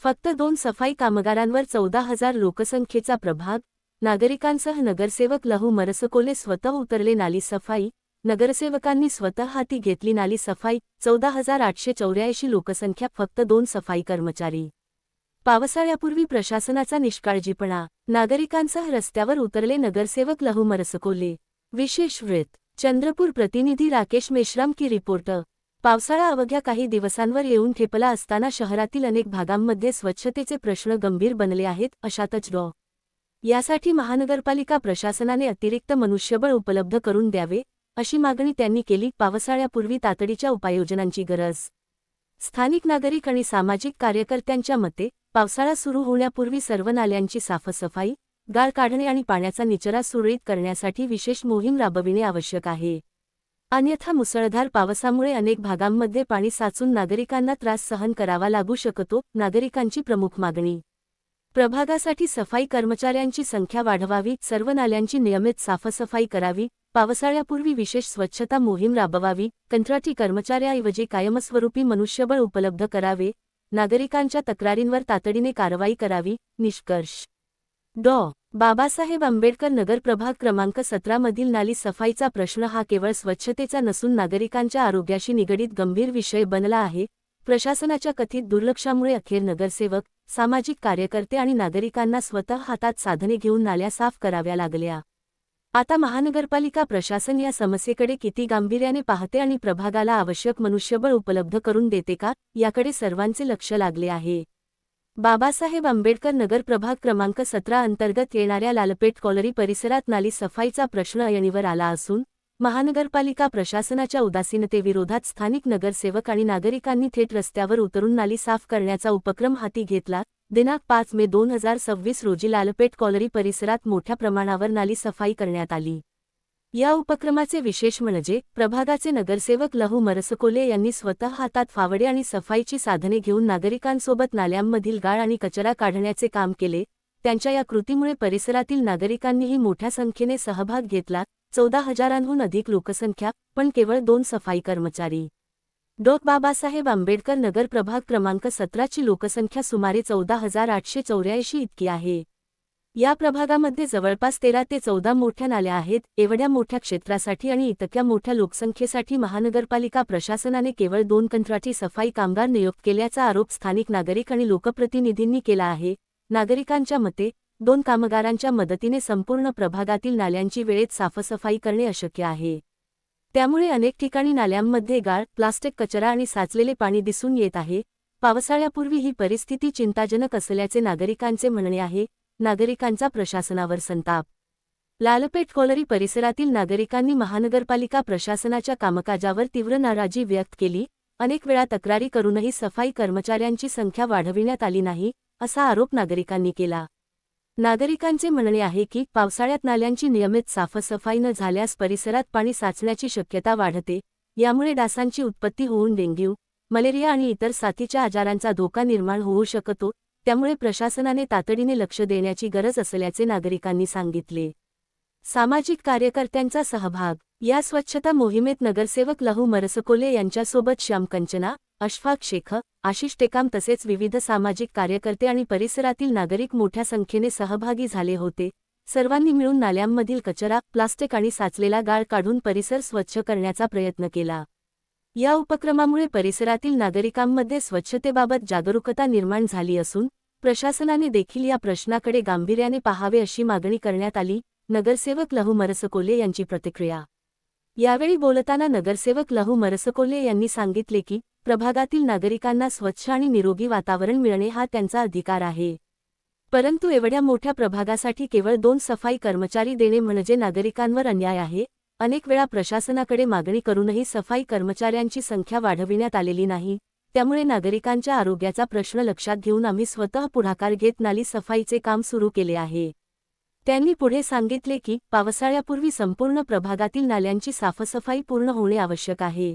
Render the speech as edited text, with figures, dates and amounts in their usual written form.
फक्त 2 सफाई कामगारांवर 14,000 लोकसंख्येचा प्रभाग, नागरिकांसह नगरसेवक लहू मरसकोले स्वतः उतरले नाली सफाई, नगरसेवकांनी स्वतः हाती घेतली नाली सफाई, 14,884 लोकसंख्या फक्त 2 सफाई कर्मचारी. पावसाळ्यापूर्वी प्रशासनाचा निष्काळजीपणा, नागरिकांसह रस्त्यावर उतरले नगरसेवक लहू मरसकोले. विशेष वृत्त. चंद्रपूर प्रतिनिधी राकेश मेश्राम की रिपोर्ट. पावसाळा अवघ्या काही दिवसांवर येऊन ठेपला असताना शहरातील अनेक भागांमध्ये स्वच्छतेचे प्रश्न गंभीर बनले आहेत. अशातच यासाठी महानगरपालिका प्रशासनाने अतिरिक्त मनुष्यबळ उपलब्ध करून द्यावे, अशी मागणी त्यांनी केली. पावसाळ्यापूर्वी तातडीच्या उपाययोजनांची गरज. स्थानिक नागरिक आणि सामाजिक कार्यकर्त्यांच्या मते पावसाळा सुरू होण्यापूर्वी सर्व नाल्यांची साफसफाई, गाळ काढणे आणि पाण्याचा निचरा सुरळीत करण्यासाठी विशेष मोहीम राबविणे आवश्यक आहे. अन्यथा मुसळधार पावसामुळे अनेक भागांमध्ये पाणी साचून नागरिकांना त्रास सहन करावा लागू शकतो. नागरिकांची प्रमुख मागणी. प्रभागासाठी सफाई कर्मचाऱ्यांची संख्या वाढवावी, सर्व नाल्यांची नियमित साफसफाई करावी, पावसाळ्यापूर्वी विशेष स्वच्छता मोहीम राबवावी, कंत्राटी कर्मचाऱ्याऐवजी कायमस्वरूपी मनुष्यबळ उपलब्ध करावे, नागरिकांच्या तक्रारींवर तातडीने कारवाई करावी. निष्कर्ष. बाबासाहेब आंबेडकर नगर प्रभाग क्रमांक 17 मधील नाली सफाईचा प्रश्न हा केवळ स्वच्छतेचा नसून नागरिकांच्या आरोग्याशी निगडीत गंभीर विषय बनला आहे. प्रशासनाच्या कथित दुर्लक्षामुळे अखेर नगरसेवक, सामाजिक कार्यकर्ते आणि नागरिकांना स्वतः हातात साधने घेऊन नाल्या साफ कराव्या लागल्या. आता महानगरपालिका प्रशासन या समस्येकडे किती गांभीर्याने पाहते आणि प्रभागाला आवश्यक मनुष्यबळ उपलब्ध करून देते का, याकडे सर्वांचे लक्ष लागले आहे. बाबासाहेब आंबेडकर नगर प्रभाग क्रमांक 17 अंतर्गत येणाऱ्या लालपेठ कॉलरी परिसरात नाली सफाईचा प्रश्न ऐरणीवर आला असून महानगरपालिका प्रशासनाच्या उदासीनतेविरोधात स्थानिक नगरसेवक आणि नागरिकांनी थेट रस्त्यावर उतरून नाली साफ करण्याचा उपक्रम हाती घेतला. दिनांक 5 मे 2026 रोजी लालपेठ कॉलरी परिसरात मोठ्या प्रमाणावर नाली सफाई करण्यात आली. या उपक्रमाचे विशेष म्हणजे प्रभागाचे नगरसेवक लहू मरसकोले यांनी स्वतः हातात फावडे आणि सफाईची साधने घेऊन नागरिकांसोबत नाल्यांमधील गाळ आणि कचरा काढण्याचे काम केले. त्यांच्या या कृतीमुळे परिसरातील नागरिकांनीही मोठ्या संख्येने सहभाग घेतला. 14,000हून अधिक लोकसंख्या, पण केवळ 2 सफाई कर्मचारी. बाबासाहेब आंबेडकर नगर प्रभाग क्रमांक 17 ची लोकसंख्या सुमारे 14,884 इतकी आहे. या प्रभागामध्ये जवळपास 13 ते 14 मोठ्या नाल्या आहेत. एवढ्या मोठ्या क्षेत्रासाठी आणि इतक्या मोठ्या लोकसंख्येसाठी महानगरपालिका प्रशासनाने केवळ 2 कंत्राटी सफाई कामगार नियुक्त केल्याचा आरोप स्थानिक नागरिक आणि लोकप्रतिनिधींनी केला आहे. नागरिकांच्या मते 2 कामगारांच्या मदतीने संपूर्ण प्रभागातील नाल्यांची वेळेत साफसफाई करणे अशक्य आहे. त्यामुळे अनेक ठिकाणी नाल्यांमध्ये गाळ, प्लास्टिक कचरा आणि साचलेले पाणी दिसून येत आहे. पावसाळ्यापूर्वी ही परिस्थिती चिंताजनक असल्याचे नागरिकांचे म्हणणे आहे. नागरिकांचा प्रशासनावर संताप. लालपेठ कॉलरी परिसरातील नागरिकांनी महानगरपालिका प्रशासनाच्या कामकाजावर तीव्र नाराजी व्यक्त केली. अनेक वेळा तक्रारी करूनही सफाई कर्मचाऱ्यांची संख्या वाढविण्यात आली नाही, असा आरोप नागरिकांनी केला. नागरिकांचे म्हणणे आहे की पावसाळ्यात नाल्यांची नियमित साफसफाई न झाल्यास परिसरात पाणी साचण्याची शक्यता वाढते. यामुळे डासांची उत्पत्ती होऊन डेंग्यू, मलेरिया आणि इतर साथीच्या आजारांचा धोका निर्माण होऊ शकतो. त्यामुळे प्रशासनाने तातडीने लक्ष देण्याची गरज असल्याचे नागरिकांनी सांगितले. सामाजिक कार्यकर्त्यांचा सहभाग. या स्वच्छता मोहिमेत नगरसेवक लहू मरसकोले यांच्यासोबत श्याम कंचना, अशफाक शेख, आशिष टेकाम तसेच विविध सामाजिक कार्यकर्ते आणि परिसरातील नागरिक मोठ्या संख्येने सहभागी झाले होते. सर्वांनी मिळून नाल्यांमधील कचरा, प्लास्टिक आणि साचलेला गाळ काढून परिसर स्वच्छ करण्याचा प्रयत्न केला. या उपक्रमामुळे परिसरातील नागरिकांमध्ये स्वच्छतेबाबत जागरूकता निर्माण झाली असून प्रशासनाने देखील या प्रश्नाकडे गांभीर्याने पाहावे अशी मागणी करण्यात आली. नगरसेवक लहू मरसकोले यांची प्रतिक्रिया. यावेळी बोलताना नगरसेवक लहू मरसकोले यांनी सांगितले की प्रभागातील नागरिकांना स्वच्छ आणि निरोगी वातावरण मिळणे हा त्यांचा अधिकार आहे. परंतु एवढ्या मोठ्या प्रभागासाठी केवळ 2 सफाई कर्मचारी देणे म्हणजे नागरिकांवर अन्याय आहे. अनेक वेळा प्रशासनाकडे मागणी करूनही सफाई कर्मचाऱ्यांची संख्या वाढविण्यात आलेली नाही. त्यामुळे नागरिकांच्या आरोग्याचा प्रश्न लक्षात घेऊन आम्ही स्वतः पुढाकार घेत नाली सफाईचे काम सुरू केले आहे. त्यांनी पुढे सांगितले की पावसाळ्यापूर्वी संपूर्ण प्रभागातील नाल्यांची साफसफाई पूर्ण होणे आवश्यक आहे.